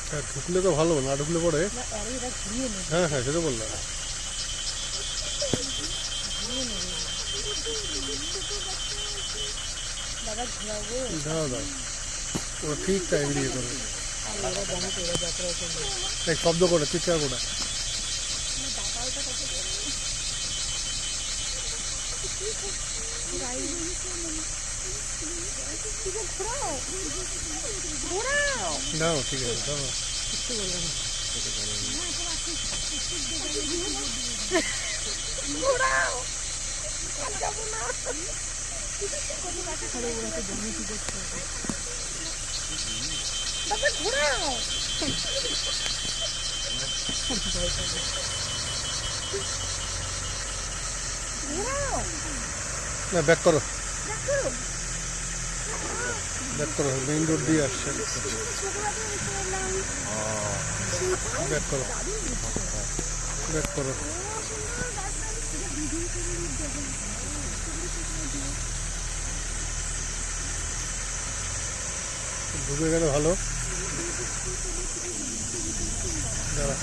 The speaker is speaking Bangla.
হ্যাঁ ঢুকলে তো ভালো, না ঢুকলে পরে। হ্যাঁ হ্যাঁ সেটা বললাম। দাও দাও, ওরা ঠিক টাইম দিয়ে করবে। এই শব্দ করে চিৎকার করে। দাও ঠিক আছে দাও। না ব্যাক করো, ব্যাক করো, মেইন রোড দিয়ে আসছে। ব্যাক করো, ব্যাক করো। ঢুকে গেলে ভালো। দাঁড়া।